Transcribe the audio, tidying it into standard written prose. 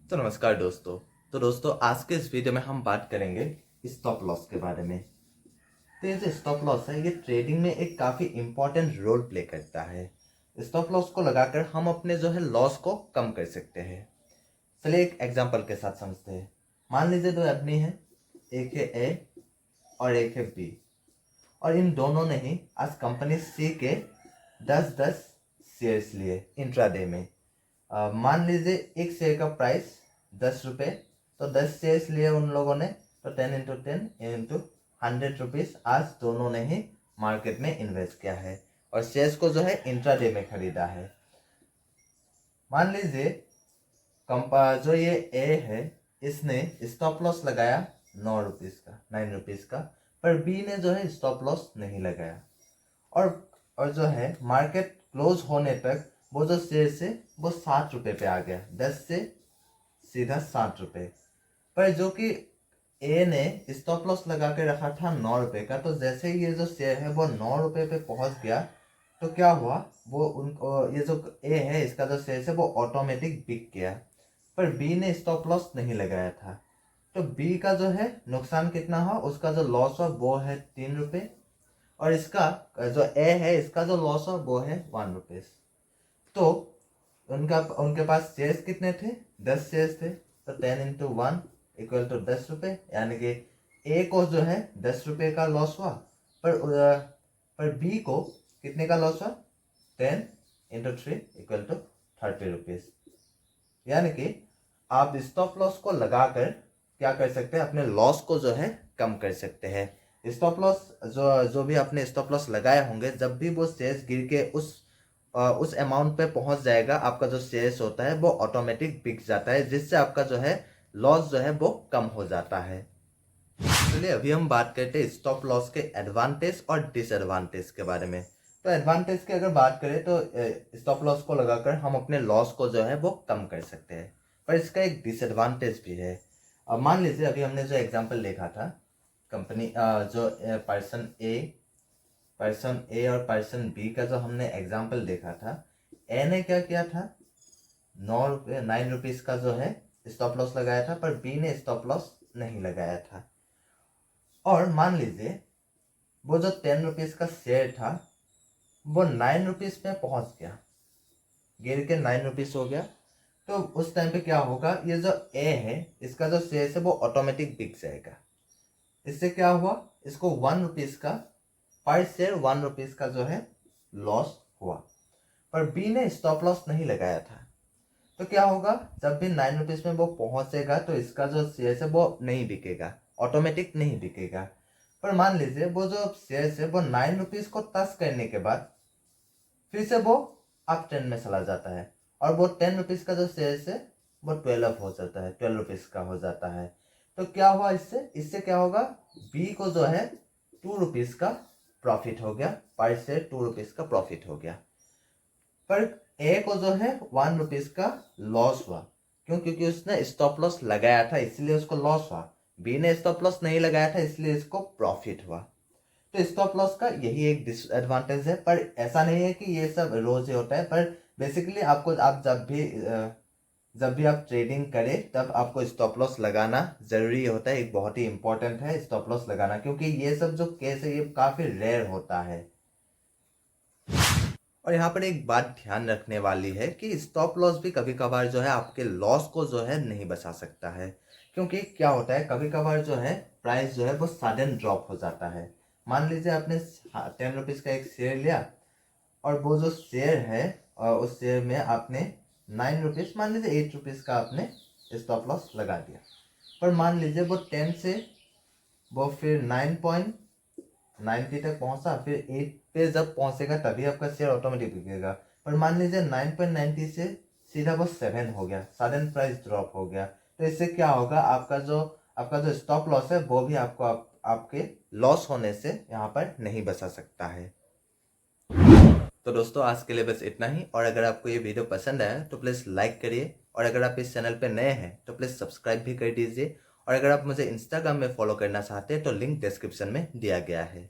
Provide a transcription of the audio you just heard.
तो नमस्कार दोस्तों। आज के इस वीडियो में हम बात करेंगे स्टॉप लॉस के बारे में। तो ये जो स्टॉप लॉस है ये ट्रेडिंग में एक काफ़ी इम्पोर्टेंट रोल प्ले करता है। स्टॉप लॉस को लगाकर हम अपने जो है लॉस को कम कर सकते हैं। चलिए एक एग्जांपल के साथ समझते हैं। मान लीजिए दो आदमी हैं, एक है ए और एक है बी, और इन दोनों ने ही आज कंपनी सी के 10-10 शेयर्स लिए इंट्राडे में। मान लीजिए एक शेयर का प्राइस 10 रुपये, तो 10 शेयर्स लिए उन लोगों ने, तो 10 × 10 × 100 रुपीज़ आज दोनों ने ही मार्केट में इन्वेस्ट किया है और शेयर्स को जो है इंट्राडे में खरीदा है। मान लीजिए जो ये ए है इसने स्टॉप लॉस लगाया 9 का, पर बी ने जो है स्टॉप लॉस नहीं लगाया और जो है मार्केट क्लोज होने तक वो जो शेयर से वो 7 रुपये पे आ गया, 10 से सीधा 7 रुपये। पर जो कि ए ने स्टॉप लॉस लगा के रखा था 9 रुपये का, तो जैसे ही ये जो शेयर है वो 9 रुपये पे पहुंच गया, तो क्या हुआ, वो उनको ये जो ए है इसका जो शेयर है वो ऑटोमेटिक बिक गया। पर बी ने स्टॉप लॉस नहीं लगाया था, तो बी का जो है नुकसान कितना हुआ, उसका जो लॉस हुआ वो है 3 रुपये, और इसका जो ए है इसका जो लॉस हुआ वो है 1 रुपये। तो उनके पास शेयर्स कितने थे, 10 शेयर्स थे, तो 10 × 1 = 10 रुपये, यानी कि ए को जो है 10 रुपये का लॉस हुआ, पर बी को कितने का लॉस हुआ, 10 × 3 = 30 रुपीज़। यानी कि आप स्टॉप लॉस को लगाकर क्या कर सकते हैं, अपने लॉस को जो है कम कर सकते हैं। स्टॉप लॉस जो भी आपने स्टॉप लॉस लगाए होंगे, जब भी वो शेयर्स गिर के उस अमाउंट पे पहुंच जाएगा, आपका जो शेयर्स होता है वो ऑटोमेटिक बिक जाता है, जिससे आपका जो है लॉस जो है वो कम हो जाता है। चलिए अभी हम बात करते हैं स्टॉप लॉस के एडवांटेज और डिसएडवांटेज के बारे में। तो एडवांटेज की अगर बात करें तो स्टॉप लॉस को लगाकर हम अपने लॉस को जो है वो कम कर सकते हैं, पर इसका एक डिसएडवांटेज भी है। अब मान लीजिए अभी हमने जो एग्जांपल देखा था, कंपनी जो पर्सन ए और पर्सन बी का जो हमने एग्जांपल देखा था, ए ने क्या किया था, 9 रुपीज़ का जो है स्टॉप लॉस लगाया था, पर बी ने स्टॉप लॉस नहीं लगाया था। और मान लीजिए वो जो 10 रुपीज़ का शेयर था वो 9 रुपीज़ पे पहुंच गया, गिर के 9 रुपीज़ हो गया, तो उस टाइम पे क्या होगा, ये जो ए है इसका जो शेयर है वो ऑटोमेटिक बिक जाएगा। इससे क्या हुआ, इसको 1 रुपीज़ का पर शेयर 1 रुपीज़ का जो है लॉस हुआ, पर बी ने स्टॉप लॉस नहीं लगाया था। तो क्या होगा, जब भी 9 रुपीज़ में वो पहुंचेगा तो इसका जो शेयर है वो नहीं बिकेगा, ऑटोमेटिक नहीं बिकेगा। पर मान लीजिए वो जो शेयर है वो 9 रुपीज़ को टच करने के बाद फिर से वो अप ट्रेंड में चला जाता है, और वो 10 रुपीज़ का जो शेयर है वो 12 हो जाता है, 12 रुपीज़ का हो जाता है। तो क्या हुआ, इससे क्या होगा, बी को जो है 2 रुपीज़ का प्रॉफिट हो गया, पर शेयर 2 रुपीज़ का प्रॉफिट हो गया। पर ए को जो है 1 रुपीज़ का लॉस हुआ, क्योंकि उसने स्टॉप लॉस लगाया था इसलिए उसको लॉस हुआ। बी ने स्टॉप लॉस नहीं लगाया था इसलिए इसको प्रॉफिट हुआ। तो स्टॉप लॉस का यही एक डिसएडवांटेज है, पर ऐसा नहीं है कि ये सब रोज ही होता है। पर बेसिकली आप जब भी आप ट्रेडिंग करें तब आपको स्टॉप लॉस लगाना जरूरी होता है, एक बहुत ही इंपॉर्टेंट है स्टॉप लॉस लगाना, क्योंकि ये सब जो केस है ये काफी रेयर होता है। और यहाँ पर एक बात ध्यान रखने वाली है कि स्टॉप लॉस भी कभी कभार जो है आपके लॉस को जो है नहीं बचा सकता है, क्योंकि क्या होता है, कभी कभार जो है प्राइस जो है वो सडन ड्रॉप हो जाता है। मान लीजिए आपने 10 रुपीज़ का एक शेयर लिया, और वो जो शेयर है उस शेयर में आपने 9 रुपीज़, मान लीजिए 8 रुपीज़ का आपने स्टॉप लॉस लगा दिया। पर मान लीजिए वो 10 से वो फिर 9.90 तक पहुंचा, फिर 8 पे जब पहुंचेगा तभी आपका शेयर ऑटोमेटिक बिकेगा। पर मान लीजिए 9.90 से सीधा वो 7 हो गया, सडन प्राइस ड्रॉप हो गया, तो इससे क्या होगा, आपका जो स्टॉप लॉस है वो भी आपके लॉस होने से यहाँ पर नहीं बचा सकता है। तो दोस्तों आज के लिए बस इतना ही, और अगर आपको ये वीडियो पसंद आया तो प्लीज़ लाइक करिए, और अगर आप इस चैनल पे नए हैं तो प्लीज़ सब्सक्राइब भी कर दीजिए, और अगर आप मुझे इंस्टाग्राम में फॉलो करना चाहते हैं तो लिंक डिस्क्रिप्शन में दिया गया है।